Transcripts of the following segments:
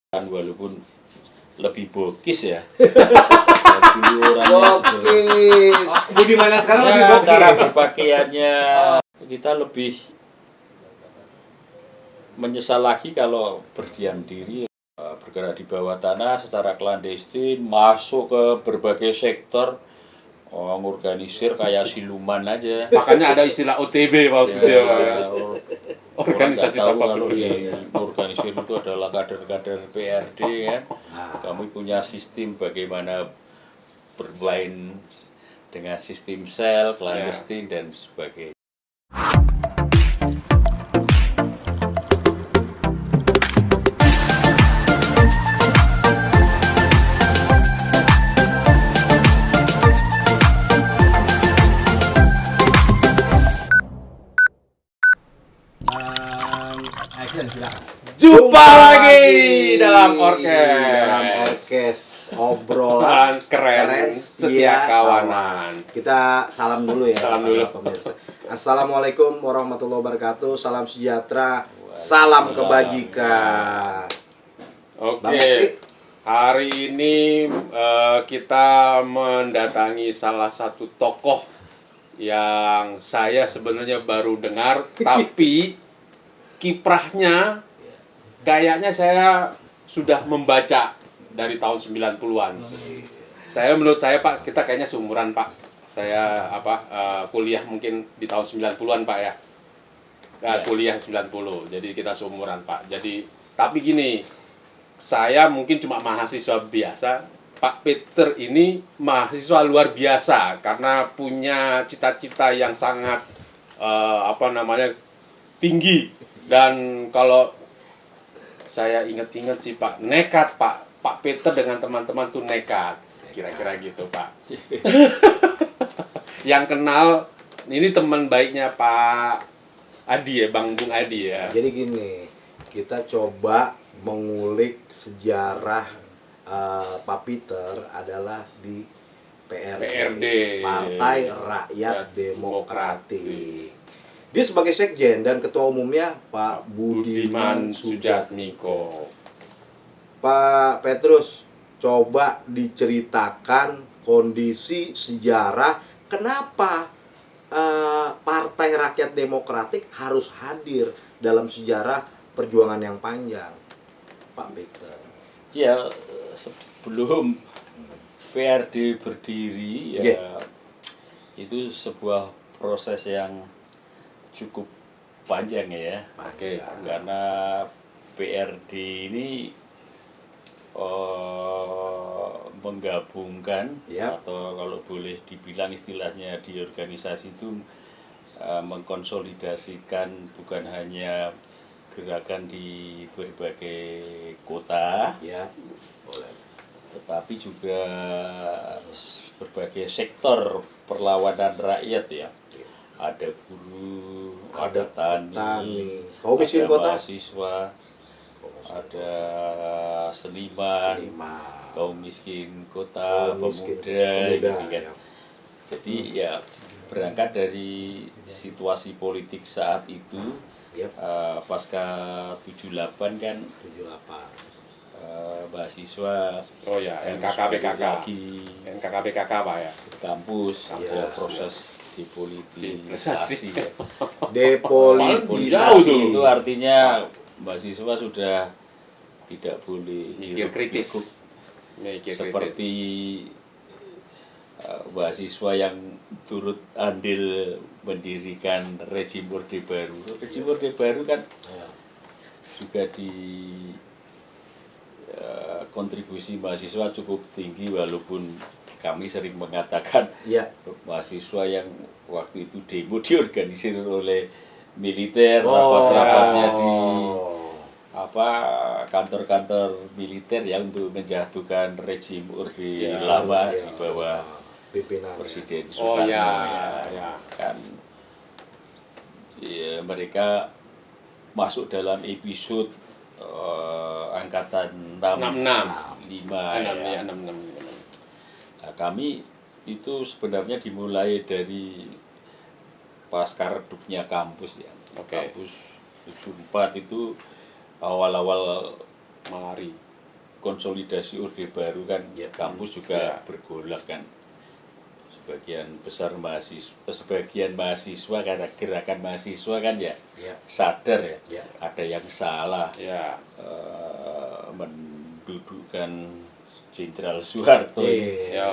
walaupun lebih bokis ya. Dulu orangnya Budi mana sekarang lebih ya, bokis. cara berpakaiannya kita lebih menyesal lagi kalau berdiam diri, bergerak di bawah tanah secara klandestin, masuk ke berbagai sektor, organisir kayak siluman aja. Makanya ada istilah OTB waktu itu ya. Organisasi tahu tanpa kalau bendera. di organisir itu adalah kader-kader PRD kan. Kami punya sistem bagaimana bermain dengan sistem sel, clandestine dan sebagainya. Jumpa lagi dalam orkes obrolan keren setia kawanan. Kita salam dulu ya. Salam dulu. Pemirsa. Assalamualaikum warahmatullahi wabarakatuh. Salam sejahtera, salam kebajikan. Bang Oke, Epi. hari ini kita mendatangi salah satu tokoh yang saya sebenarnya baru dengar, tapi kiprahnya kayaknya saya sudah membaca dari tahun 90-an. Menurut saya Pak, kita kayaknya seumuran Pak. Saya kuliah mungkin di tahun 90-an Pak ya. Kuliah 90. Jadi kita seumuran Pak. Tapi gini, saya mungkin cuma mahasiswa biasa. Pak Peter ini mahasiswa luar biasa karena punya cita-cita yang sangat tinggi. Dan kalau saya ingat-ingat sih Pak, nekat Pak Peter dengan teman-teman tuh nekat, kira-kira gitu Pak. Yang kenal ini teman baiknya Pak Adi ya, Bung Adi ya. Jadi gini, kita coba mengulik sejarah Pak Peter adalah di PRD, Partai Rakyat Demokratik. Dia sebagai sekjen dan ketua umumnya Pak Budiman Sujatmiko. Pak Petrus, coba diceritakan kondisi sejarah kenapa Partai Rakyat Demokratik harus hadir dalam sejarah perjuangan yang panjang, Pak Peter. Ya, sebelum PRD berdiri ya, itu sebuah proses yang cukup panjang ya. Oke. Karena PRD ini menggabungkan atau kalau boleh dibilang istilahnya di organisasi itu mengkonsolidasikan bukan hanya gerakan di berbagai kota, tetapi juga berbagai sektor perlawanan rakyat ya. Ada buruh, ada tani, ada mahasiswa, ada seniman, kaum miskin kota, pemuda, gitu kan. Jadi ya berangkat dari situasi politik saat itu, pasca 78 kan, mahasiswa NKKBKK Pak ya, kampus ada proses depolitisasi ya. Depolitisasi itu artinya mahasiswa sudah tidak boleh mikir kritis seperti mahasiswa yang turut andil mendirikan rejim Orde Baru. Rejim Orde Baru kan juga di kontribusi mahasiswa cukup tinggi, walaupun kami sering mengatakan mahasiswa yang waktu itu demo diorganisir oleh militer, rapat-rapatnya di kantor-kantor militer ya untuk menjatuhkan rejim Orde Lama di bawah pimpinan Presiden Soekarno kan. Ya, mereka masuk dalam episode angkatan 65 ya. Nah, kami itu sebenarnya dimulai dari pasca redupnya kampus ya. Kampus 74 itu awal-awal Malari. konsolidasi Orde Baru kan, kampus juga bergolak kan. Sebagian besar sebagian mahasiswa karena gerakan mahasiswa kan sadar ada yang salah mendudukkan Jenderal Soeharto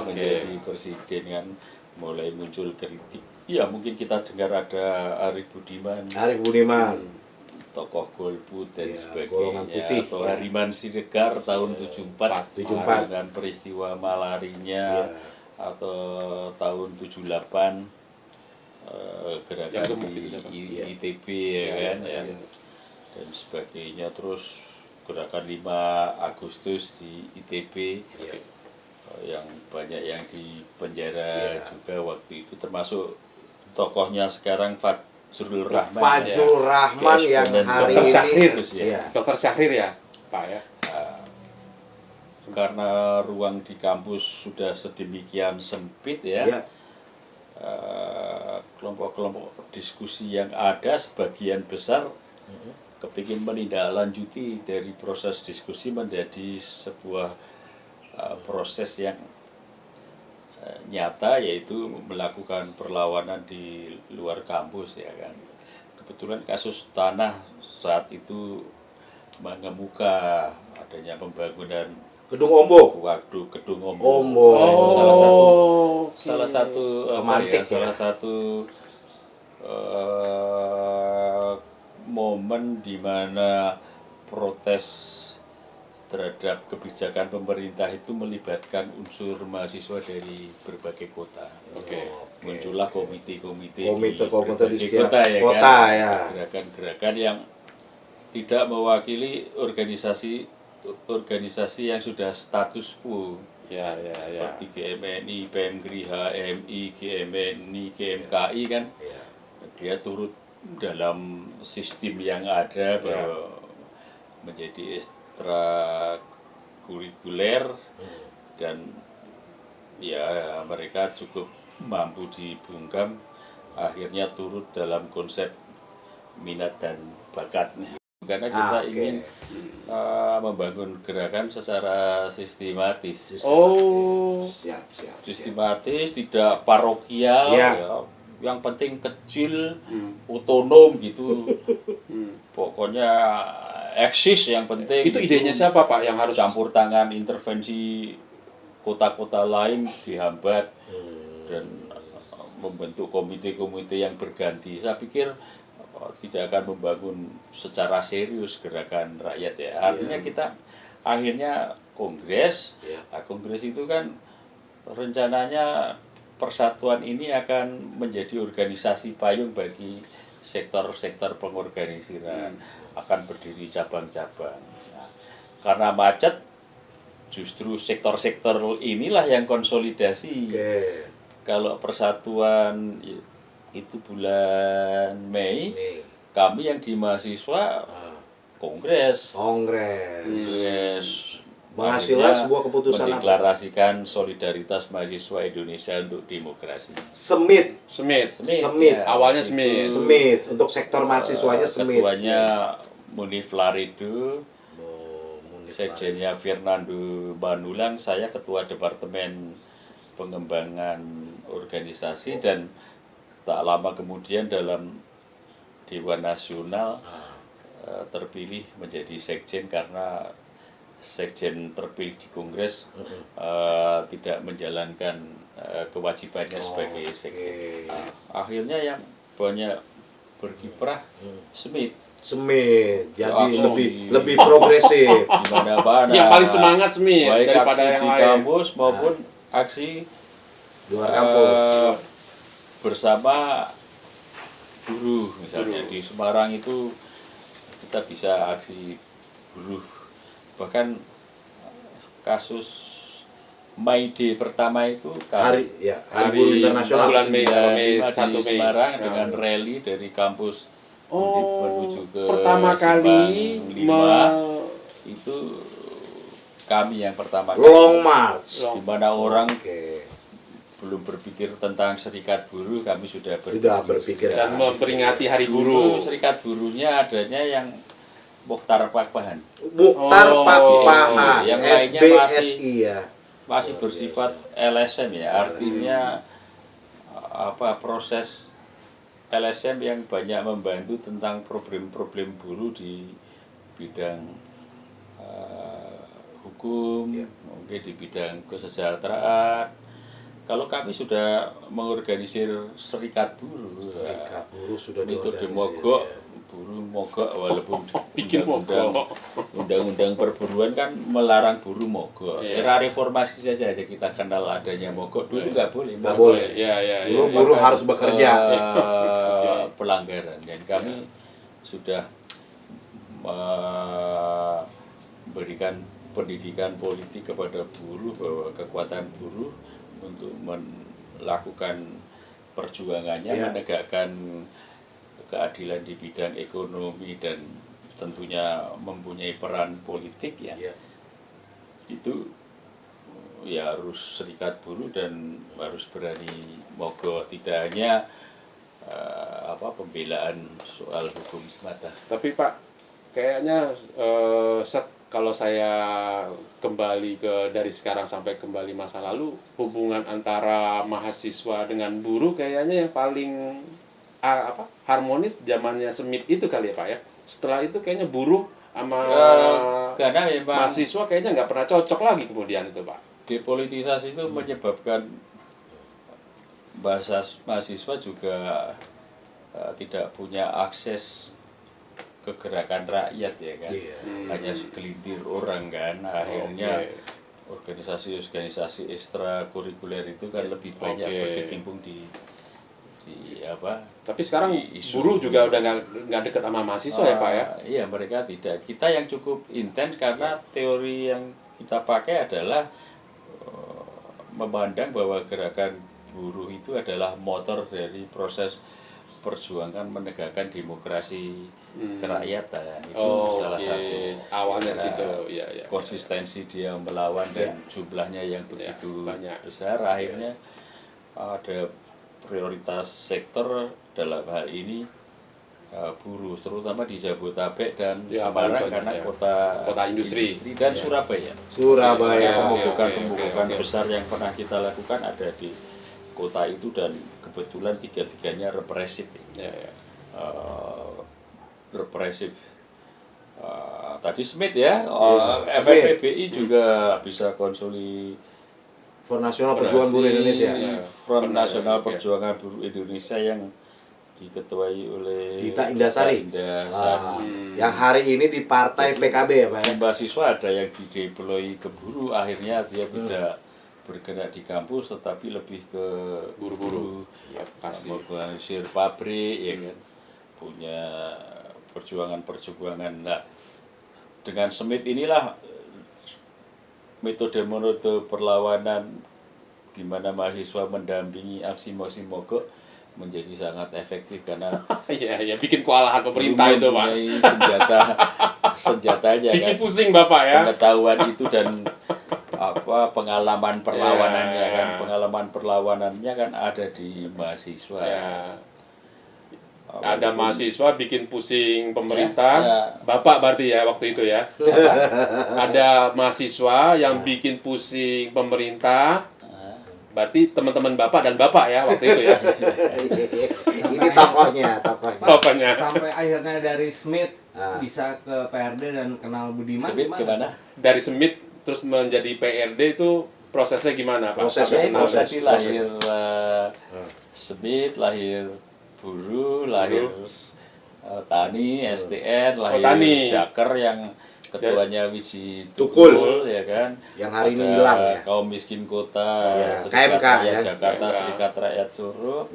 menjadi presiden kan, mulai muncul kritik. Ya mungkin kita dengar ada Arif Budiman, tokoh Golput dan sebagainya, atau Hariman Siregar tahun 74 dengan peristiwa malarinya, atau tahun 78 gerakan di ITB kan, dan sebagainya, terus gerakan 5 Agustus di ITB yang banyak yang di penjara juga waktu itu, termasuk tokohnya sekarang Fajrul Rahman yang hari ini Dr. Syahrir ya Pak ya. Karena ruang di kampus sudah sedemikian sempit kelompok-kelompok diskusi yang ada sebagian besar kepingin menindaklanjuti dari proses diskusi menjadi sebuah proses yang nyata, yaitu melakukan perlawanan di luar kampus ya kan. Kebetulan kasus tanah saat itu mengemuka adanya pembangunan Gedung Ombo. Gedung Ombo. Itu salah satu momen di mana protes terhadap kebijakan pemerintah itu melibatkan unsur mahasiswa dari berbagai kota. Muncullah komite-komite di berbagai kota ya kan. Gerakan-gerakan yang tidak mewakili organisasi yang sudah status quo. Seperti GMNI, PMGRI, HMI, GMNI, GMKI kan. Dia turut dalam sistem yang ada bahwa menjadi ekstrakurikuler dan mereka cukup mampu dibungkam, akhirnya turut dalam konsep minat dan bakatnya. Karena kita ingin membangun gerakan secara sistematis. Sistematis, tidak parokial, yang penting kecil, otonom gitu. Pokoknya eksis yang penting. Itu idenya siapa Pak yang harus campur tangan intervensi kota-kota lain dihambat dan membentuk komite-komite yang berganti. Saya pikir tidak akan membangun secara serius gerakan rakyat ya. Artinya kita akhirnya kongres. Kongres itu kan rencananya persatuan ini akan menjadi organisasi payung bagi sektor-sektor pengorganisiran, akan berdiri cabang-cabang. Nah, karena macet, justru sektor-sektor inilah yang konsolidasi. Kalau persatuan itu bulan Mei, kami yang di mahasiswa kongres menghasilkan sebuah keputusan mendeklarasikan solidaritas mahasiswa Indonesia untuk demokrasi. Semit. Awalnya Semit. Untuk sektor mahasiswanya Semit. Ketuanya Munif Larido, sekjennya Fernando Banulang, saya ketua departemen pengembangan organisasi, dan tak lama kemudian dalam Dewan Nasional terpilih menjadi sekjen karena sekjen terpilih di Kongres tidak menjalankan kewajibannya sebagai sekjen. Akhirnya yang banyak berkiprah Semit. Jadi lebih progresif. Di mana-mana. Yang paling semangat Semit baik daripada aksi yang di lain. kampus maupun aksi luar kampus. Bersama buruh, misalnya di Semarang itu kita bisa aksi buruh. Bahkan kasus May Day pertama itu hari buruh internasional bulan Mei di Semarang dengan rally dari kampus menuju ke pertama kali itu kami yang pertama kali long march, di mana orang belum berpikir tentang serikat buruh, kami sudah berpikir dan memperingati hari buruh. Serikat buruhnya adanya yang Mukhtar Pakpahan. Mukhtar Pakpahan, yang lainnya SBSI ya. Masih bersifat LSM ya, artinya proses LSM yang banyak membantu tentang problem-problem buruh di bidang hukum, mungkin di bidang kesejahteraan. Kalau kami sudah mengorganisir serikat buruh, Sudah metode mogok, buruh mogok walaupun bikin undang-undang perburuan kan melarang buruh mogok. Era reformasi saja kita kenal adanya mogok, dulu nggak boleh. Nggak boleh. Dulu buruh harus bekerja. Pelanggaran, dan kami sudah memberikan pendidikan politik kepada buruh bahwa kekuatan buruh untuk melakukan perjuangannya, menegakkan keadilan di bidang ekonomi dan tentunya mempunyai peran politik ya. Itu ya harus serikat buruh dan harus berani mogok, tidak hanya pembelaan soal hukum semata. Tapi Pak, kayaknya kalau saya kembali dari sekarang sampai kembali masa lalu, hubungan antara mahasiswa dengan buruh kayaknya yang paling harmonis zamannya Smith itu kali ya Pak ya. Setelah itu kayaknya buruh sama karena memang mahasiswa kayaknya nggak pernah cocok lagi kemudian itu Pak. Depolitisasi itu menyebabkan mahasiswa juga tidak punya akses ke gerakan rakyat ya kan, hanya segelintir orang kan, akhirnya organisasi-organisasi ekstrakurikuler itu kan lebih banyak berkecimpung di Tapi sekarang buruh juga udah nggak dekat sama mahasiswa ya Pak ya? Iya, mereka tidak. Kita yang cukup intens karena teori yang kita pakai adalah memandang bahwa gerakan buruh itu adalah motor dari proses perjuangan menegakkan demokrasi kerakyatan. Itu salah satu awalnya situ konsistensi dia melawan dan jumlahnya yang begitu besar, akhirnya ada prioritas sektor dalam hal ini buruh, terutama di Jabodetabek dan Semarang karena kota industri dan Surabaya pemupukan besar yang pernah kita lakukan ada di kota itu, dan kebetulan tiga-tiganya represif. Represif. Tadi Smith ya, FNPBI juga bisa Front Nasional Perjuangan Buruh Indonesia. Front Nasional Perjuangan Buruh Indonesia yang diketuai oleh Dita Indasari. Yang hari ini di partai PKB ya Pak ya. Mahasiswa ada yang dideploy ke buruh, akhirnya dia tidak bergerak di kampus tetapi lebih ke buru-buru, mengorganisir pabrik ya kan, punya perjuangan. Nah, dengan Smith inilah metode perlawanan di mana mahasiswa mendampingi aksi mogok menjadi sangat efektif karena bikin kewalahan pemerintah itu Pak. Senjatanya bikin pusing Bapak ya. Pengetahuan itu dan pengalaman perlawanannya kan ada di mahasiswa. Ada mahasiswa bikin pusing pemerintah. Bapak berarti ya waktu itu ya. Ada mahasiswa yang bikin pusing pemerintah. Berarti teman-teman Bapak dan Bapak ya waktu itu ya. Ini tokohnya. Sampai akhirnya dari Smith bisa ke PRD dan kenal Budiman. Smith gimana? Dari Smith terus menjadi PRD itu prosesnya gimana Pak? Prosesnya lahir Smith, lahir buruh, lahir tani, STN, lahir Jaker yang ketuanya Wiji Tukul ya kan, yang hari ini hilang ya. Kaum miskin kota, KMK ya, Jakarta, Serikat Rakyat Suruh.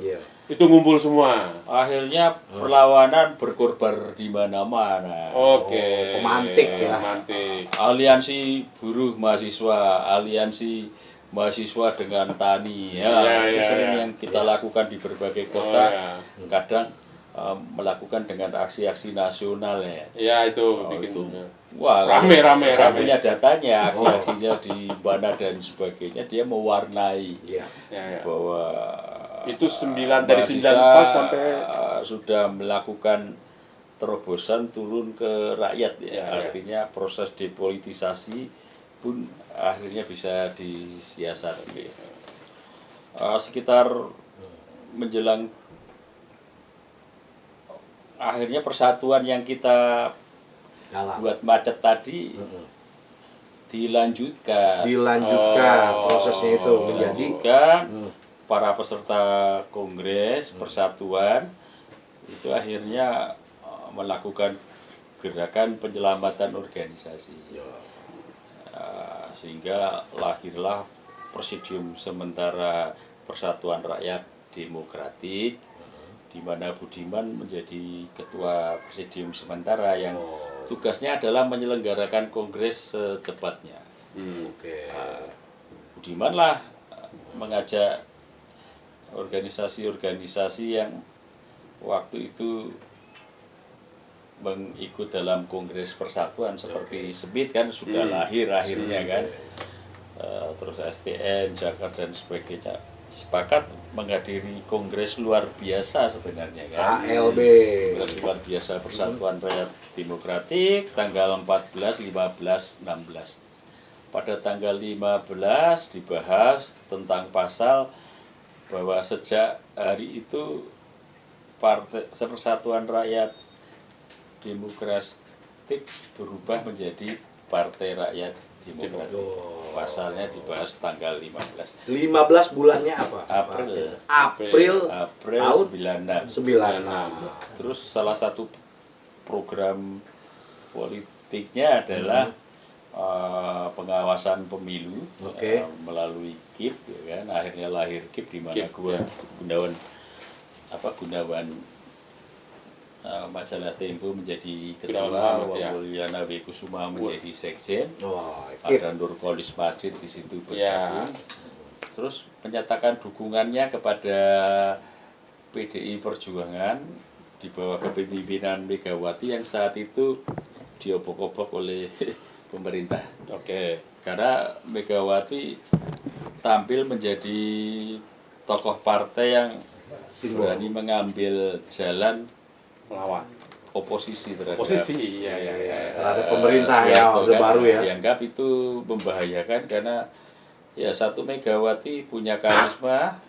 Itu ngumpul semua. Akhirnya perlawanan berkorban di mana-mana. Pemantik ya. Aliansi buruh mahasiswa, aliansi mahasiswa dengan tani itu sering yang kita lakukan di berbagai kota. Kadang melakukan dengan aksi-aksi nasional ya. Ya itu bikin rame. Saya punya datanya, aksi-aksinya di mana dan sebagainya, dia mewarnai bahwa itu dari 94 sampai sudah melakukan terobosan turun ke rakyat ya. Artinya proses depolitisasi pun akhirnya bisa disiasati. Sekitar menjelang akhirnya persatuan yang kita buat macet tadi dilanjutkan prosesnya itu menjadi para peserta kongres persatuan itu akhirnya melakukan gerakan penyelamatan organisasi, sehingga lahirlah Presidium Sementara Persatuan Rakyat Demokratik, di mana Budiman menjadi ketua Presidium Sementara yang tugasnya adalah menyelenggarakan kongres secepatnya. Budiman lah mengajak organisasi-organisasi yang waktu itu mengikut dalam kongres persatuan seperti SEBIT kan sudah lahir akhirnya kan, terus STN, Jakarta dan sebagainya sepakat menghadiri kongres luar biasa sebenarnya kan, KLB, kongres luar biasa Persatuan Rakyat Demokratik tanggal 14, 15, 16. Pada tanggal 15 dibahas tentang pasal bahwa sejak hari itu Partai Persatuan Rakyat Demokratik berubah menjadi Partai Rakyat Demokratik. Pasalnya dibahas tanggal 15. 15 bulannya apa? April tahun 96. Terus salah satu program politiknya adalah pengawasan pemilu melalui KIP, ya kan. Akhirnya lahir KIP di mana Gunawan Majalah Tempo menjadi ketua, Mulyana W. Kusuma menjadi sekjen, ada Nurkolis Masjid di situ bergabung. Terus menyatakan dukungannya kepada PDI Perjuangan di bawah kepemimpinan Megawati yang saat itu diobok-obok oleh pemerintah. Karena Megawati tampil menjadi tokoh partai yang berani mengambil jalan melawan oposisi terhadap terhadap pemerintah ya, Orde Baru ya. Dianggap itu membahayakan karena ya satu Megawati punya karisma,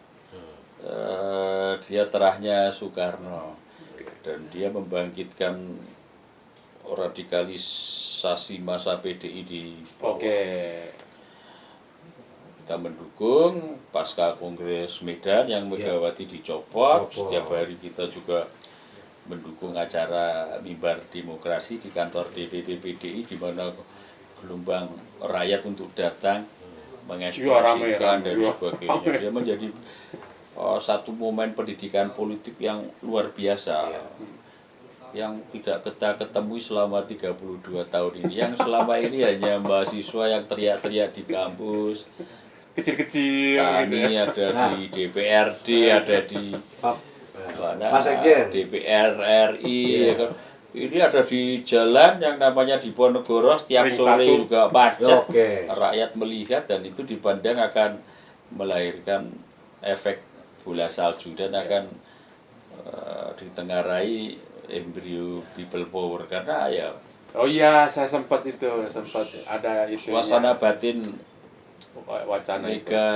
dia terahnya Soekarno dan dia membangkitkan radikalisasi masa PDI di bawah. Kita mendukung pasca Kongres Medan yang Megawati dicopot. Setiap hari kita juga mendukung acara mimbar demokrasi di kantor DPP PDI di mana gelombang rakyat untuk datang mengekspresikan dan sebagainya. Dia menjadi satu momen pendidikan politik yang luar biasa yang tidak kita ketemui selama 32 tahun ini. Yang selama ini hanya mahasiswa yang teriak-teriak di kampus, kecil-kecil kami ada di DPRD, ada di DPR RI, ya kan. Ini ada di jalan yang namanya Diponegoro setiap sore juga macet. Rakyat melihat dan itu dipandang akan melahirkan efek bola salju dan akan ditengarai embrio people power karena ya. Saya sempat ada itu. Suasana batin wacana Mega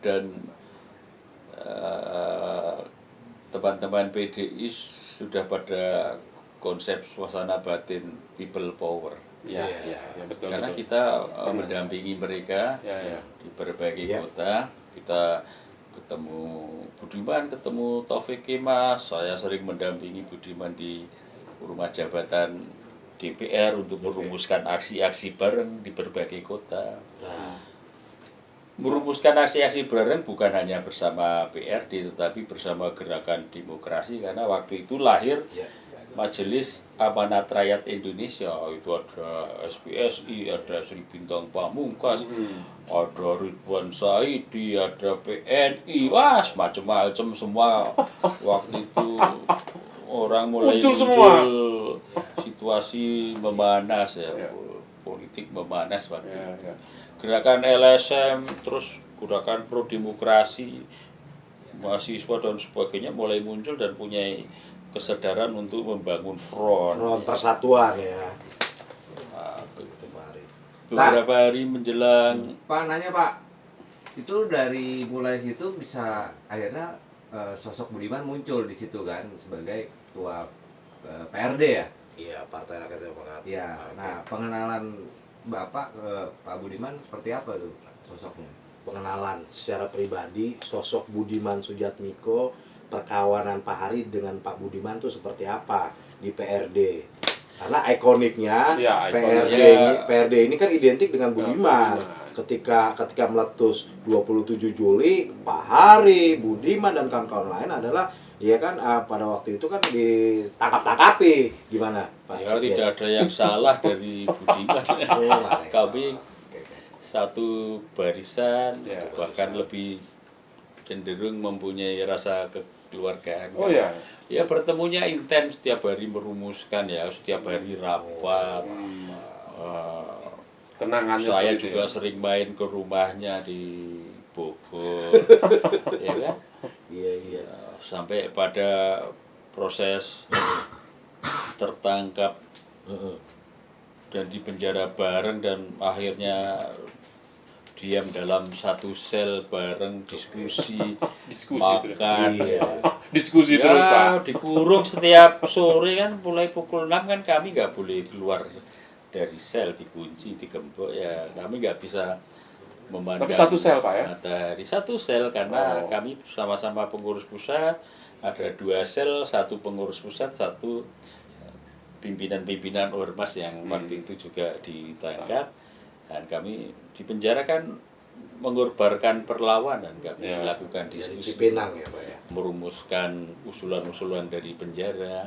dan teman-teman PDI sudah pada konsep suasana batin people power. Betul. Karena kita mendampingi mereka di berbagai kota. Kita ketemu Budiman, ketemu Taufik Kemas. Saya sering mendampingi Budiman di rumah jabatan DPR untuk merumuskan aksi-aksi bareng di berbagai kota. Merumuskan aksi-aksi bareng bukan hanya bersama PRD tetapi bersama Gerakan Demokrasi karena waktu itu lahir Majelis Amanat Rakyat Indonesia. Itu ada SPSI, ada Sri Bintang Pamungkas, ada Ridwan Saidi, ada PNI, macam-macam semua. Waktu itu orang mulai muncul situasi memanas ya, politik memanas waktu itu. Gerakan LSM, terus gerakan pro demokrasi, mahasiswa dan sebagainya mulai muncul dan punya kesadaran untuk membangun front persatuan ya. Beberapa hari menjelang Pak nanya Pak, itu dari mulai situ bisa akhirnya sosok Budiman muncul di situ kan sebagai ketua PRD ya? Iya, Partai Rakyat Demokrat. Iya. Nah, pengenalan Bapak ke Pak Budiman seperti apa tuh sosoknya? Pengenalan secara pribadi sosok Budiman Sujatmiko, perkawanan Pak Hari dengan Pak Budiman tuh seperti apa di PRD? Karena ikoniknya ya, PRD ini kan identik dengan Budiman. Ketika meletus 27 Juli, Pak Hari, Budiman dan kawan-kawan lain adalah ya kan pada waktu itu kan ditangkap-tangkapi. Gimana Pak? Ya tidak ada yang salah dari Budiman. Kami satu barisan, bahkan lebih cenderung mempunyai rasa kekeluargaan. Oh ya. Ya bertemunya intens, setiap hari merumuskan ya, setiap hari rapat. Kenangannya saya juga sering main ke rumahnya di Bogor, ya kan? Iya. Sampai pada proses tertangkap dan dipenjara bareng dan akhirnya diam dalam satu sel bareng, diskusi makan, diskusi ya, terus Pak. dikurung setiap sore kan, mulai pukul 6 kan kami nggak boleh keluar dari sel, dikunci, digembok ya, kami nggak bisa memandang. Tapi satu sel Pak ya? Matahari satu sel karena kami sama-sama pengurus pusat, ada 2 sel, satu pengurus pusat, satu pimpinan-pimpinan ormas yang waktu itu juga ditangkap, dan kami dipenjara kan mengorbankan perlawanan, kami melakukan diskusi, Cipinang ya Pak ya, merumuskan usulan-usulan dari penjara,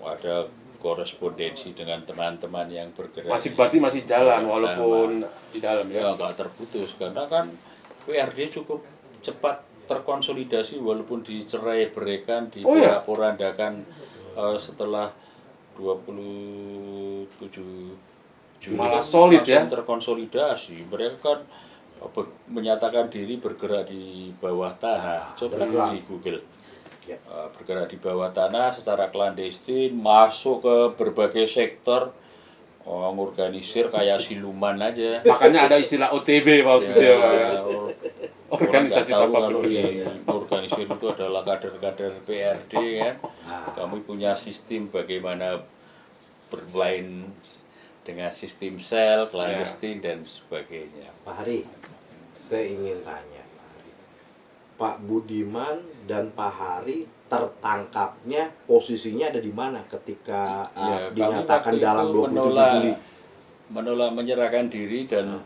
ada korespondensi dengan teman-teman yang bergerak. Masih jalan walaupun di dalam ya. Nggak terputus karena kan PRD cukup cepat terkonsolidasi walaupun dicerai berikan, diporak-porandakan setelah 27 Juli. Malah solid ya. Terkonsolidasi. Mereka kan menyatakan diri bergerak di bawah tanah. Coba di Google. Bergerak di bawah tanah secara klandestin, masuk ke berbagai sektor, ngorganisir kayak siluman aja. Makanya ada istilah OTB waktu itu ya. Organisasi tanpa pendiri. Organisir itu adalah kader-kader PRD kan. Kami punya sistem bagaimana bermain dengan sistem sel, klandestin dan sebagainya. Pak Hari, saya ingin tanya Pak Budiman dan Pak Hari tertangkapnya posisinya ada di mana ketika dinyatakan dalam 27 Juli? Menolak menyerahkan diri dan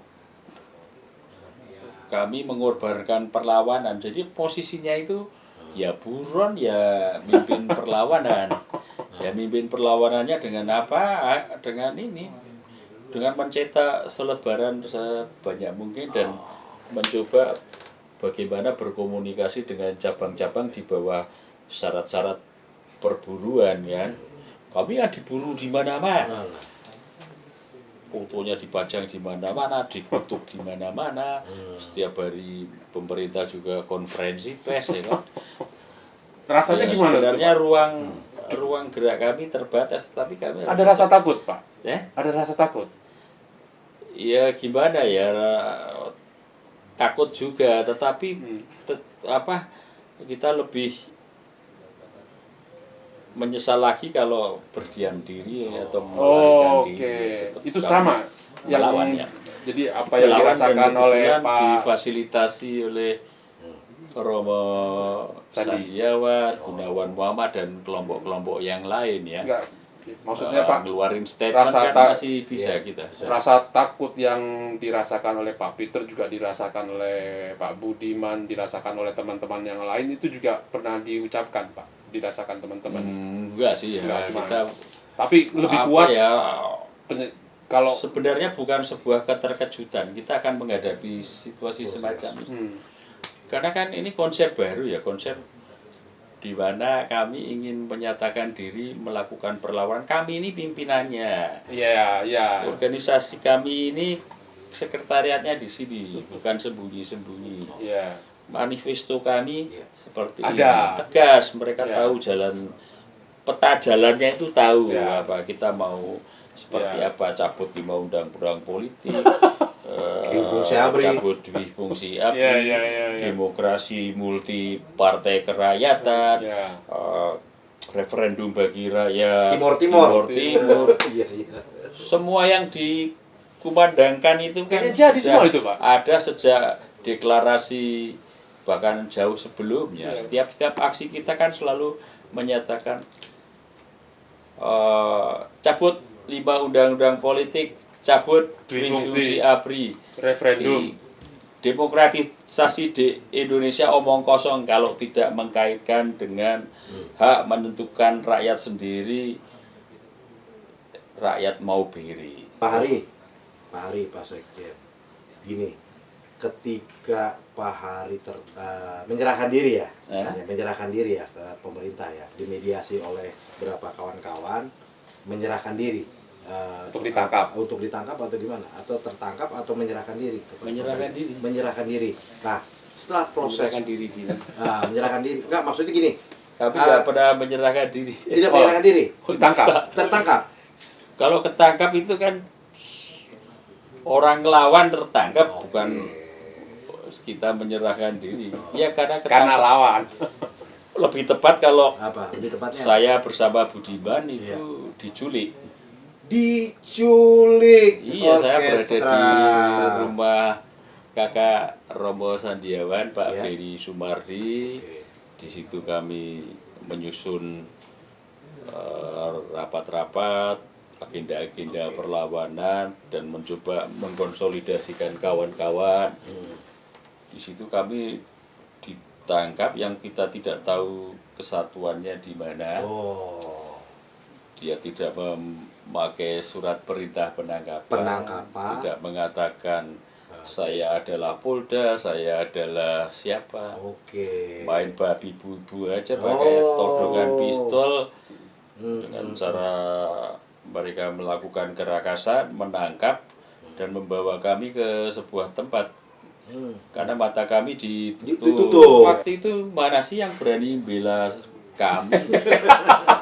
kami mengorbankan perlawanan. Jadi posisinya itu ya buron, ya mimpin perlawanan. Ya mimpin perlawanannya dengan apa? Dengan ini, dengan mencetak selebaran sebanyak mungkin dan mencoba bagaimana berkomunikasi dengan cabang-cabang di bawah syarat-syarat perburuan ya. Kami kan diburu di mana-mana. Fotonya dipajang di mana-mana, dikutuk di mana-mana. Setiap hari pemerintah juga konferensi pers ya kan. Rasanya gimana? Sebenarnya ruang gerak kami terbatas, tapi kami ada rasa takut, Pak. Ya? Ada rasa takut. Ya gimana ya? Takut juga, tetapi kita lebih menyesal lagi kalau berdiam diri atau melarikan diri. Itu sama yang melawannya. Jadi apa yang dirasakan oleh Pak difasilitasi oleh Romo Sandiawat, Gunawan Muhammad dan kelompok-kelompok yang lain ya. Enggak. Maksudnya Pak, ngeluarin statement kan masih bisa kita. Rasa takut yang dirasakan oleh Pak Peter juga dirasakan oleh Pak Budiman, dirasakan oleh teman-teman yang lain itu juga pernah diucapkan Pak, dirasakan teman-teman. Enggak sih ya. Tapi lebih kuat ya. Kalau sebenarnya bukan sebuah keterkejutan, kita akan menghadapi situasi semacam ini. Karena kan ini konsep baru ya, konsep di mana kami ingin menyatakan diri melakukan perlawanan. Kami ini pimpinannya. Iya. Organisasi kami ini sekretariatnya di sini, bukan sembunyi-sembunyi. Iya. manifesto kami seperti Ada. ini. Tegas, mereka Ya. tahu jalan, peta jalannya itu tahu Ya. apa kita mau seperti Ya. apa, cabut 5 undang-undang politik, Fungsi ABRI. cabut fungsi ABRI, Ya. demokrasi multi partai kerakyatan, Ya. referendum bagi rakyat, Timur. Iya. semua yang dikumandangkan itu kan Kayaknya jadi sudah semua itu, Pak. ada sejak deklarasi bahkan jauh sebelumnya. Iya. Setiap aksi kita kan selalu menyatakan cabut 5 undang-undang politik, cabut fungsi ABRI, Referendum. demokratisasi di Indonesia omong kosong kalau tidak mengkaitkan dengan hak menentukan rakyat sendiri, rakyat mau beri. Pak Hari, Pak Sekjen. Gini, ketika Pak Hari menyerahkan diri ya, menyerahkan diri ya ke pemerintah ya, dimediasi oleh beberapa kawan-kawan, menyerahkan diri. Untuk ditangkap atau gimana? Atau tertangkap atau menyerahkan diri? Menyerahkan diri. Nah, setelah proses Menyerahkan diri. menyerahkan diri. Enggak, maksudnya gini. Tapi nggak pernah menyerahkan diri. Tidak menyerahkan diri. Tertangkap. Kalau ketangkap itu kan orang lawan tertangkap, bukan kita menyerahkan diri. Ya karena ketangkap. lawan. Lebih tepat kalau Lebih tepatnya saya bersama Budiman itu diculik. Iya, saya berada di rumah kakak Romo Sandiawan, Pak Ferry Sumardi. Di situ kami menyusun rapat-rapat, agenda-agenda perlawanan, dan mencoba mengkonsolidasikan kawan-kawan. Di situ kami ditangkap yang kita tidak tahu kesatuannya di mana. Dia tidak memakai surat perintah penangkapan. Tidak mengatakan saya adalah Polda, saya adalah siapa. Main babi bubu aja pakai todongan pistol. Dengan cara mereka melakukan kerakasan, menangkap dan membawa kami ke sebuah tempat. Karena mata kami ditutup. Waktu itu mana sih yang berani bela kami?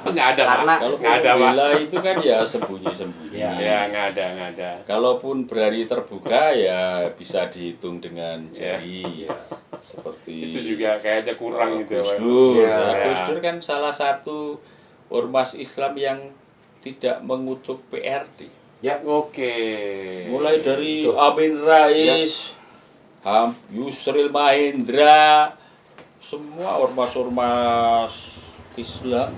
Nggak ada, Karena kalau nggak ada, Pak. bela itu kan ya sembunyi-sembunyi. Ya, nggak ada. Kalaupun berani terbuka ya bisa dihitung dengan jari. Seperti Itu juga kayaknya kurang gitu. Gus Dur. Ya. Gus Dur kan salah satu ormas Islam yang tidak mengutuk PRD. Oke. Mulai dari Amin Rais, Yusril Mahendra, semua ormas-ormas Islam,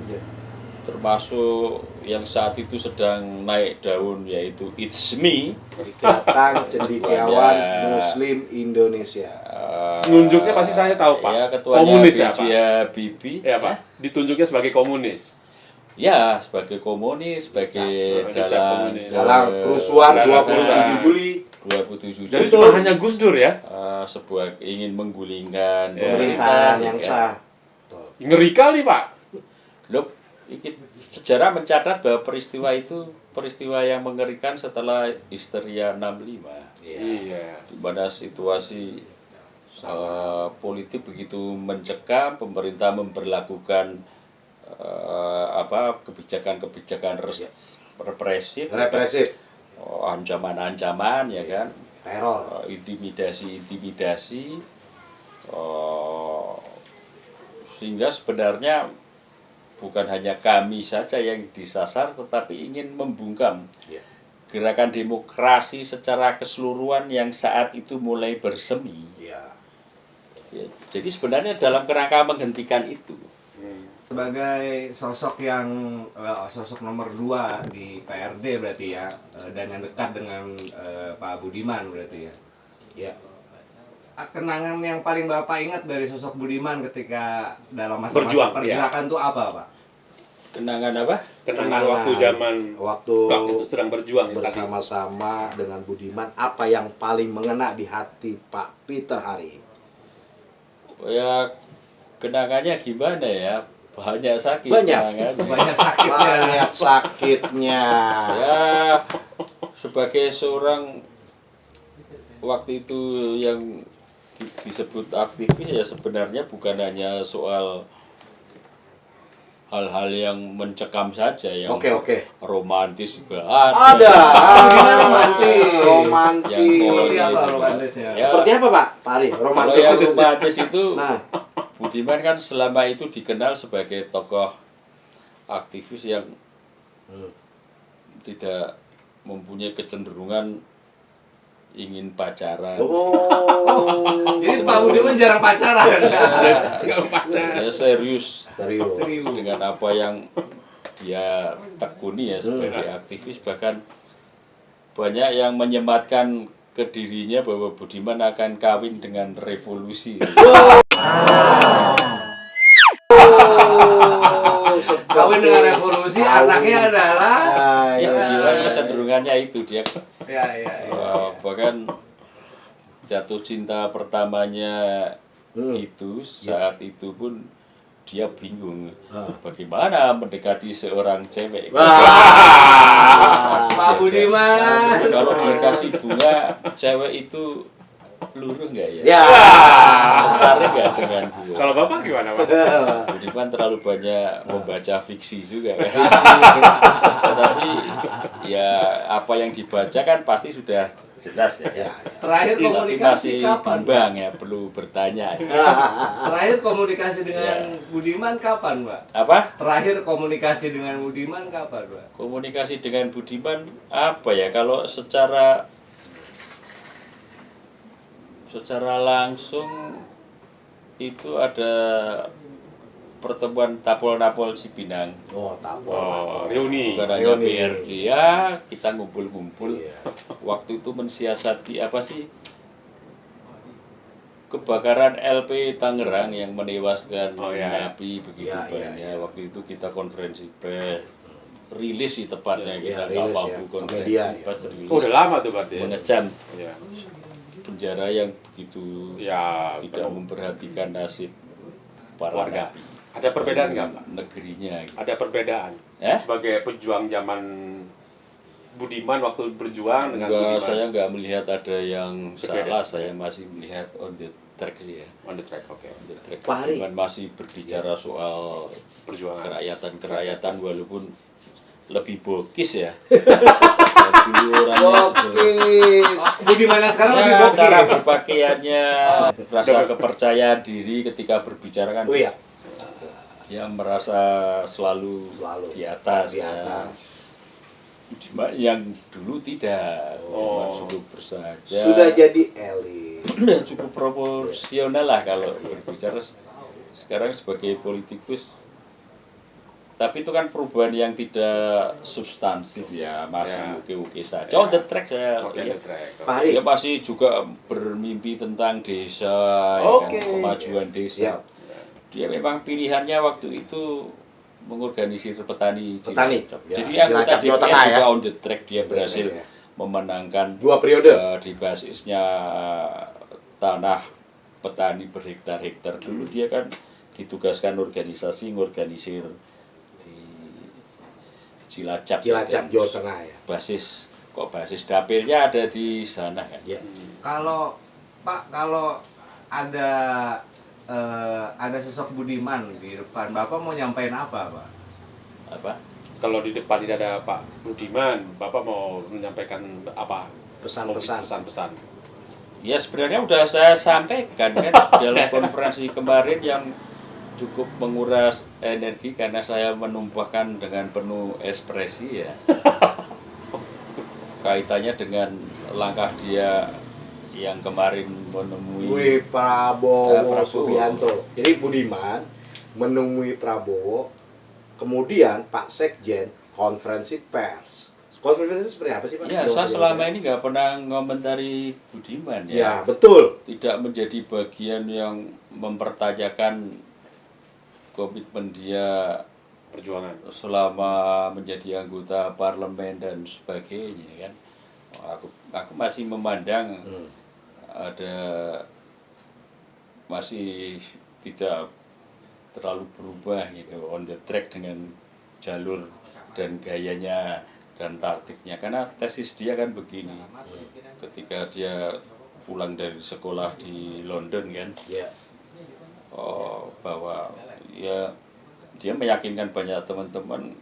termasuk yang saat itu sedang naik daun yaitu ITSMI, Ikatan Cendekiawan Muslim Indonesia. Nunjuknya pasti saya tahu, Pak. Ya, ketuanya Komunis ya, Pak. B.J. Habibie. Ya, Pak. Ditunjuknya sebagai komunis. Ya, sebagai komunis, sebagai dalam kerusuhan dalam 27 Juli. 27 Jadi Juli. cuma hanya Gus Dur ya? Sebuah ingin menggulingkan Pemerintahan yang sah. Ngeri kali, Pak. Loh, sejarah mencatat bahwa peristiwa itu peristiwa yang mengerikan setelah histeria 65. Iya. Di mana situasi politik begitu mencekam, pemerintah memperlakukan kebijakan-kebijakan represif, ancaman-ancaman ya kan, teror, intimidasi, sehingga sebenarnya bukan hanya kami saja yang disasar, tetapi ingin membungkam gerakan demokrasi secara keseluruhan yang saat itu mulai bersemi. Ya, jadi sebenarnya dalam kerangka menghentikan itu. Sebagai sosok yang sosok nomor 2 di PRD berarti ya, dan yang dekat dengan Pak Budiman berarti ya. Ya. Kenangan yang paling Bapak ingat dari sosok Budiman ketika dalam masa pergerakan itu apa, Pak? Kenangan apa? Kenangan waktu itu sedang berjuang bersama-sama dengan Budiman, apa yang paling mengena di hati Pak Peter Hari? Ya, kenangannya gimana ya? Banyak sakit. Banyak sakitnya. Ya, sebagai seorang waktu itu yang disebut aktivis ya sebenarnya bukan hanya soal hal-hal yang mencekam saja, yang romantis juga ada. Romantis. Seperti apa romantisnya? Ya, seperti apa Pak Ari? Romantis. Kalau yang romantis itu, Budiman kan selama itu dikenal sebagai tokoh aktivis yang tidak mempunyai kecenderungan ingin pacaran. Jadi Pak Budiman jarang pacaran. Ya serius dengan apa yang dia tekuni ya sebagai aktivis, bahkan banyak yang menyematkan ke dirinya bahwa Budiman akan kawin dengan revolusi. Kawin dengan revolusi, anaknya adalah kecenderungannya itu dia. Ya. Bahkan jatuh cinta pertamanya itu saat itu pun dia bingung bagaimana mendekati seorang cewek. Pak Budiman. Kalau dikasih bunga, cewek itu luruh nggak ya? Ya. Tertarik nggak dengan bunga? Kalau Bapak gimana, Pak? Budiman terlalu banyak membaca fiksi juga kan. Tapi ya apa yang dibaca kan pasti sudah jelas ya. Terakhir Tapi komunikasi masih kapan? bimbang ya, perlu bertanya. Terakhir komunikasi dengan Budiman kapan, Pak? Apa? Terakhir komunikasi dengan Budiman kapan, Pak? Komunikasi dengan Budiman apa ya? Kalau secara langsung itu ada pertemuan Tapol-Napol Cipinang. Reuni. Bukan hanya PRD ya, kita ngumpul-ngumpul. Waktu itu mensiasati apa sih? Kebakaran LP Tangerang yang menewaskan napi begitu banyak. Waktu itu kita konferensi pers, rilis sih tepatnya kita nggak mampu konferensi pers rilis. Udah lama tuh berarti. Mengecam penjara yang begitu tidak penuh. memperhatikan nasib para Warga. napi. Ada perbedaan nggak, Pak? Negerinya gitu. Ada perbedaan sebagai pejuang zaman Budiman waktu berjuang dengan Budiman. Saya nggak melihat ada yang salah, saya masih melihat on the track sih ya. On the track, oke. On the track. Budiman masih berbicara soal Perjuangan kerakyatan walaupun lebih bokis ya. Dulu orangnya Budiman sekarang lebih bokis. cara berpakaiannya, rasa kepercayaan diri ketika berbicara kan. Dia merasa selalu di atas. Budiman yang dulu tidak, cukup bersahaja. Sudah jadi elit. Cukup proporsional lah kalau berbicara sekarang sebagai politikus. Tapi itu kan perubahan yang tidak substansif ya, masih oke-oke saja. On the track saya lihat. Dia masih juga bermimpi tentang desa, kemajuan desa. Dia memang pilihannya waktu itu mengorganisir petani. Jadi anggota DPR juga on the track, dia berhasil memenangkan 2 periode di basisnya tanah petani berhektar-hektar. Dulu dia kan ditugaskan ngorganisir Cilacap, Jawa Tengah ya. basis dapilnya ada di sana kan. Kalau Pak, kalau ada sosok Budiman di depan, Bapak mau nyampein apa, Pak? Apa? Kalau di depan tidak ada Pak Budiman, Bapak mau menyampaikan apa? Pesan-pesan. Ya sebenarnya udah saya sampaikan kan dalam konferensi kemarin yang cukup menguras energi karena saya menumpahkan dengan penuh ekspresi ya. Kaitannya dengan langkah dia yang kemarin menemui Prabowo Subianto. Jadi Budiman menemui Prabowo, kemudian Pak Sekjen konferensi pers. Konferensi seperti apa sih Pak? Ya, saya selama ini nggak pernah ngomentari Budiman ya. Ya, betul. Tidak menjadi bagian yang mempertanyakan komitmen dia perjuangan selama menjadi anggota parlemen dan sebagainya kan. Aku masih memandang ada masih tidak terlalu berubah gitu, on the track dengan jalur dan gayanya dan taktiknya, karena tesis dia kan begini, ketika dia pulang dari sekolah di London kan, bahwa ya dia meyakinkan banyak teman-teman,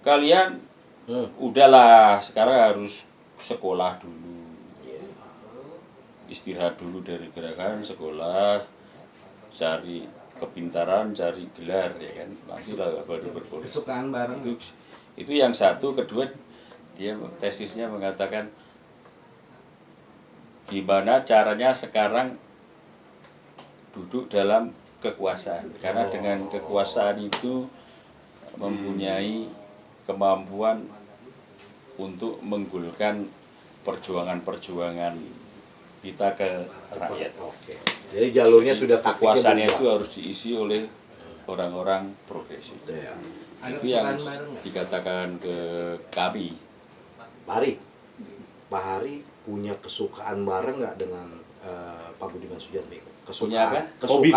kalian udahlah sekarang harus sekolah dulu, istirahat dulu dari gerakan sekolah, cari kepintaran, cari gelar ya kan, nantilah baru berpolitik. Kesukaan bareng. Itu yang satu. Kedua, dia tesisnya mengatakan gimana caranya sekarang duduk dalam kekuasaan, karena dengan kekuasaan itu mempunyai kemampuan untuk menggulkan perjuangan-perjuangan kita ke rakyat. Jadi jalurnya sudah kekuasaannya itu harus diisi oleh orang-orang progresif. Itu yang dikatakan ke kami. Pak Hari punya kesukaan bareng nggak dengan Pak Budiman Sujatmiko? Punya apa? Hobi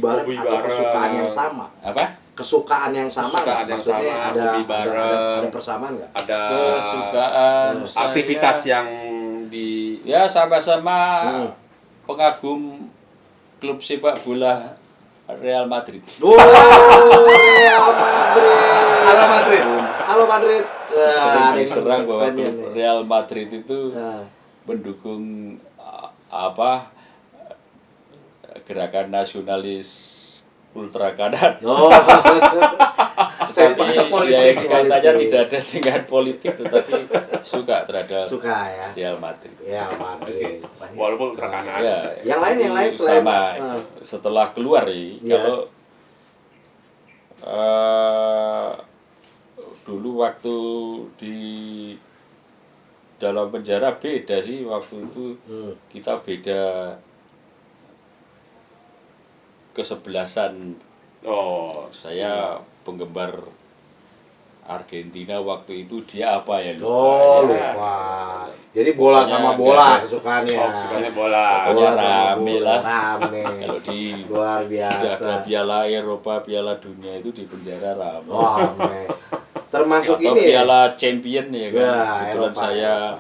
bareng atau kesukaan yang sama? Apa? Kesukaan yang sama. Kesukaan yang sama, hobi bareng. Ada persamaan nggak? Ada kesukaan, aktivitas saya, yang di ya sama-sama pengagum klub sepak bola Real Madrid. Real Madrid. Halo Madrid. Sering diserang bahwa Real Madrid itu mendukung gerakan nasionalis ultra kanan. Tapi ya kaitannya tidak ada dengan politik, tetapi suka terhadap ya. Real Madrid. Real Madrid. Walaupun ultra kanan. Ya, yang lain selain sama. Setelah keluar kalau dulu waktu di dalam penjara beda sih, waktu itu kita beda kesebelasan. Saya penggemar Argentina waktu itu, dia apa ya lupa. Lupa. Jadi bola sama bola kesukaannya. Kesukaannya bola. Pokoknya rame lah. Rame. Kalau di luar biasa. Ada Piala Eropa, Piala Dunia itu di penjara rame. Rame. Termasuk atau ini Piala Champion ya kan. Kebetulan Eropa, saya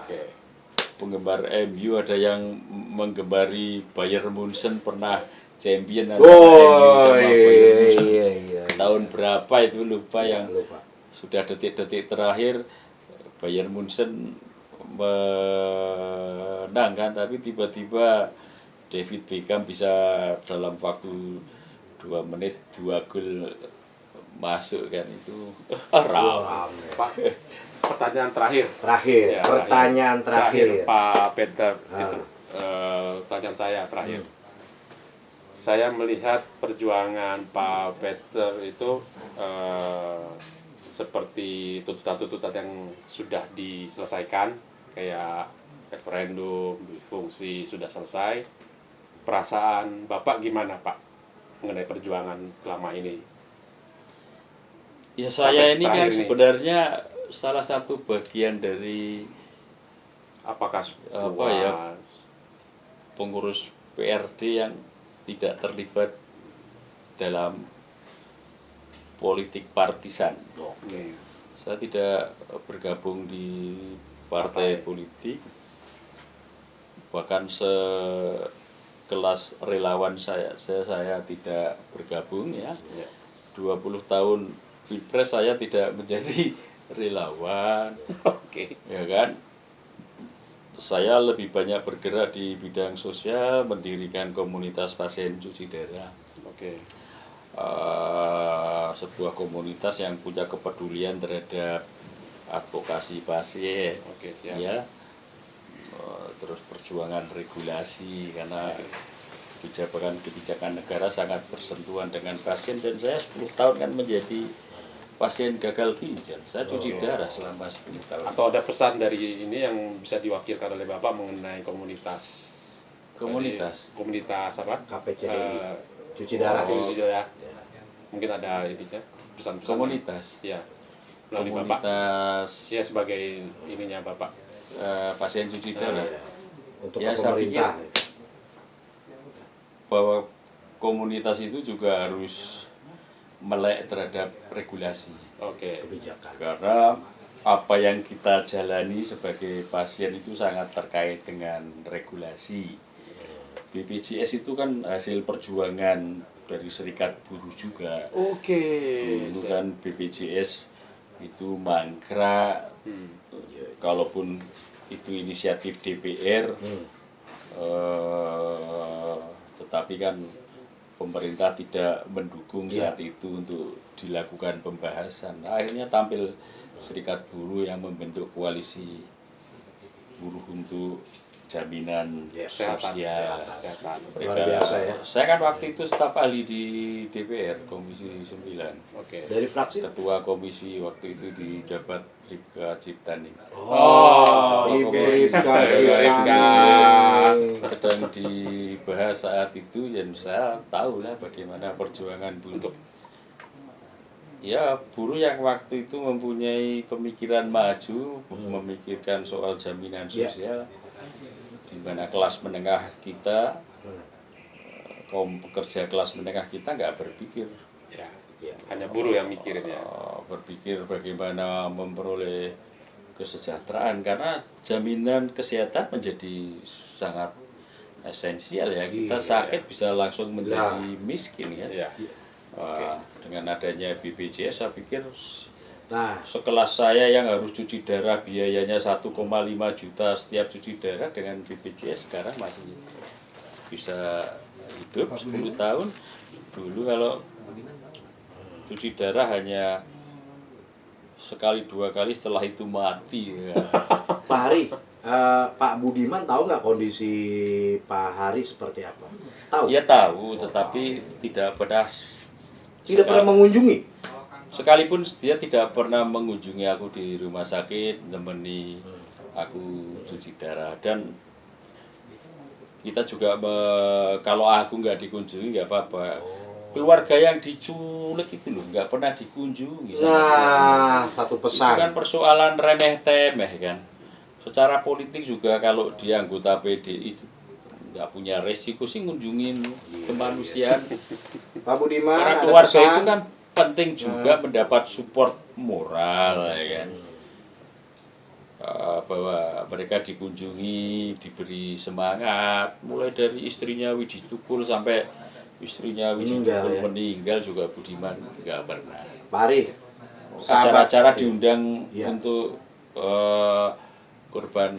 penggemar MU, ada yang menggembari Bayern Munchen pernah champion antara MU sama Bayern Munchen. Tahun berapa itu lupa, lupa. Sudah detik-detik terakhir Bayern Munchen menang kan, tapi tiba-tiba David Beckham bisa dalam waktu 2 menit 2 gol masuk kan, itu ramai. Pak, pertanyaan terakhir. Pertanyaan terakhir. Pak Peter, itu pertanyaan saya terakhir. Saya melihat perjuangan Pak Peter itu seperti tuntutan-tuntutan yang sudah diselesaikan, kayak referendum, fungsi sudah selesai. Perasaan Bapak gimana Pak mengenai perjuangan selama ini? Ya saya ini kan sebenarnya salah satu bagian dari pengurus PRD yang tidak terlibat dalam politik partisan. Saya tidak bergabung di partai politik, bahkan sekelas relawan saya tidak bergabung ya. 20 tahun Pilpres saya tidak menjadi relawan. Ya kan? Saya lebih banyak bergerak di bidang sosial, mendirikan komunitas pasien cuci darah. Sebuah komunitas yang punya kepedulian terhadap advokasi pasien, ya. Terus perjuangan regulasi, karena kebijakan negara sangat bersentuhan dengan pasien, dan saya 10 tahun kan menjadi pasien gagal ginjal. Saya cuci darah selama 10 tahun. Atau ada pesan dari ini yang bisa diwakilkan oleh Bapak mengenai komunitas? Komunitas apa? KPCDI. Cuci darah. Cuci darah. Mungkin ada ininya, pesan-pesan. Komunitas. Ya. Melalui komunitas. Bapak. Ya, sebagai ininya Bapak. Pasien cuci darah. Untuk ya, saya pikir bahwa komunitas itu juga harus melek terhadap regulasi, kebijakan. karena apa yang kita jalani sebagai pasien itu sangat terkait dengan regulasi. BPJS itu kan hasil perjuangan dari Serikat Buruh juga. Dulu kan BPJS itu mangkrak, kalaupun itu inisiatif DPR, tetapi kan pemerintah tidak mendukung saat itu untuk dilakukan pembahasan. Akhirnya tampil Serikat Buruh yang membentuk koalisi buruh untuk jaminan sosial. Luar biasa ya. Saya kan waktu itu staf ahli di DPR Komisi 9. Dari fraksi? Ketua komisi waktu itu dijabat Ripka Ciptani. Ibu Ripka Ciptani. Sedang dibahas saat itu dan saya tahu lah bagaimana perjuangan buruh. Ya, buruh yang waktu itu mempunyai pemikiran maju, memikirkan soal jaminan sosial, di mana kelas menengah kita, kaum pekerja kelas menengah kita nggak berpikir. Hanya buruh yang mikirin ya. Berpikir bagaimana memperoleh kesejahteraan, karena jaminan kesehatan menjadi sangat esensial ya. Kita sakit bisa langsung menjadi miskin ya. Dengan adanya BPJS saya pikir sekelas saya yang harus cuci darah biayanya 1,5 juta setiap cuci darah, dengan BPJS sekarang masih bisa hidup 10 tahun. Dulu kalau cuci darah hanya sekali 2 kali, setelah itu mati ya. Pak Hari, Pak Budiman tahu nggak kondisi Pak Hari seperti apa? Tahu? Ya tahu, tetapi tidak pernah mengunjungi. Sekalipun dia tidak pernah mengunjungi aku di rumah sakit, nemeni aku cuci darah. Dan kita juga kalau aku nggak dikunjungi nggak apa-apa. Keluarga yang diculik itu loh nggak pernah dikunjungi. Satu pesan. Itu kan persoalan remeh-temeh kan. Secara politik juga kalau dia anggota PDI nggak punya resiko sih ngunjungin kemanusiaan. Pak Budiman, para keluarga itu kan penting juga mendapat support moral ya kan. Bahwa mereka dikunjungi, diberi semangat, mulai dari istrinya Widi Tukul sampai istrinya Widi Tukul meninggal juga Budiman nggak pernah. Pak Hari, acara-acara diundang untuk korban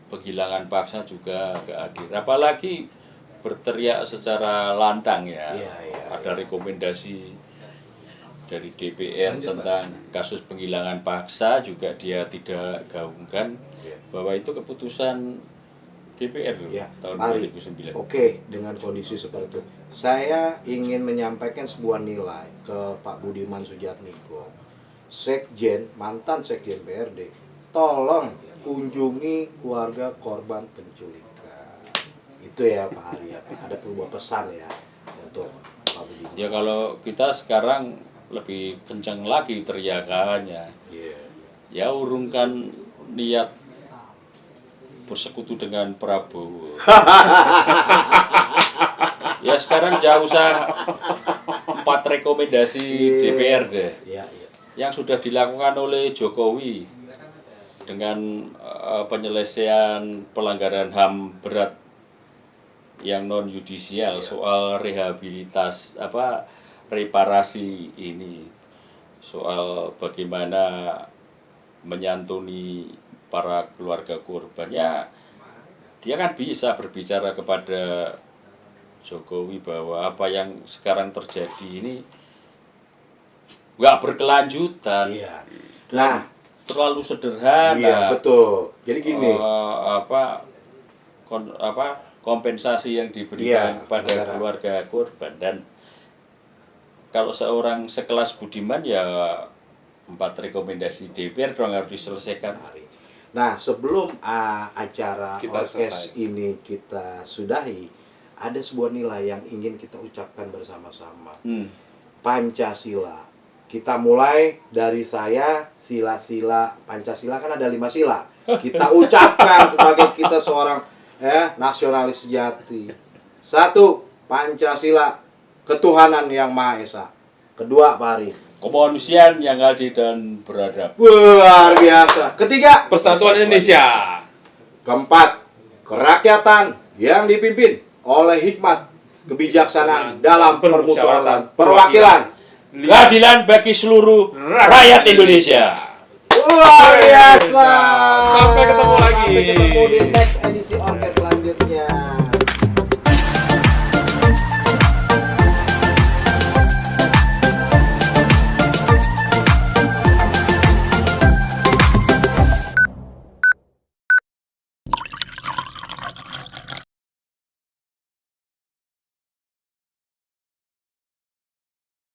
penghilangan paksa juga nggak hadir. Apalagi berteriak secara lantang ya. Ada rekomendasi dari DPR tentang kasus penghilangan paksa juga dia tidak gaungkan, bahwa itu keputusan DPR tahun 2009. Oke, dengan kondisi seperti itu, saya ingin menyampaikan sebuah nilai ke Pak Budiman Sujatmiko, Sekjen, mantan Sekjen PRD. Tolong kunjungi keluarga korban penculikan. Itu ya Pak Hari, ada sebuah pesan ya untuk Pak Budiman. Ya kalau kita sekarang lebih kencang lagi teriakannya. Ya urungkan niat bersekutu dengan Prabowo. Ya sekarang jauh usah 4 rekomendasi DPR deh. Yang sudah dilakukan oleh Jokowi dengan penyelesaian pelanggaran HAM berat yang non yudisial, soal reparasi ini, soal bagaimana menyantuni para keluarga korban. Ya dia kan bisa berbicara kepada Jokowi bahwa apa yang sekarang terjadi ini nggak berkelanjutan. Nah, terlalu sederhana. Betul. Jadi gini, kompensasi yang diberikan kepada keluarga korban. Dan kalau seorang sekelas Budiman ya 4 rekomendasi DPR dong harus diselesaikan. Nah, sebelum acara orkes ini kita sudahi, ada sebuah nilai yang ingin kita ucapkan bersama-sama. Pancasila. Kita mulai dari saya, sila-sila Pancasila kan ada 5 sila. Kita ucapkan sebagai kita seorang nasionalis sejati. 1, Pancasila, ketuhanan yang Maha Esa. Kedua, Pak Hari, kemanusiaan yang adil dan beradab. Luar biasa. Ketiga, Persatuan Indonesia. keempat, kerakyatan yang dipimpin oleh hikmat, kebijaksanaan dalam permusyawaratan perwakilan. Keadilan bagi seluruh rakyat Indonesia. Luar biasa. Sampai ketemu lagi. Sampai ketemu di next edisi Orkes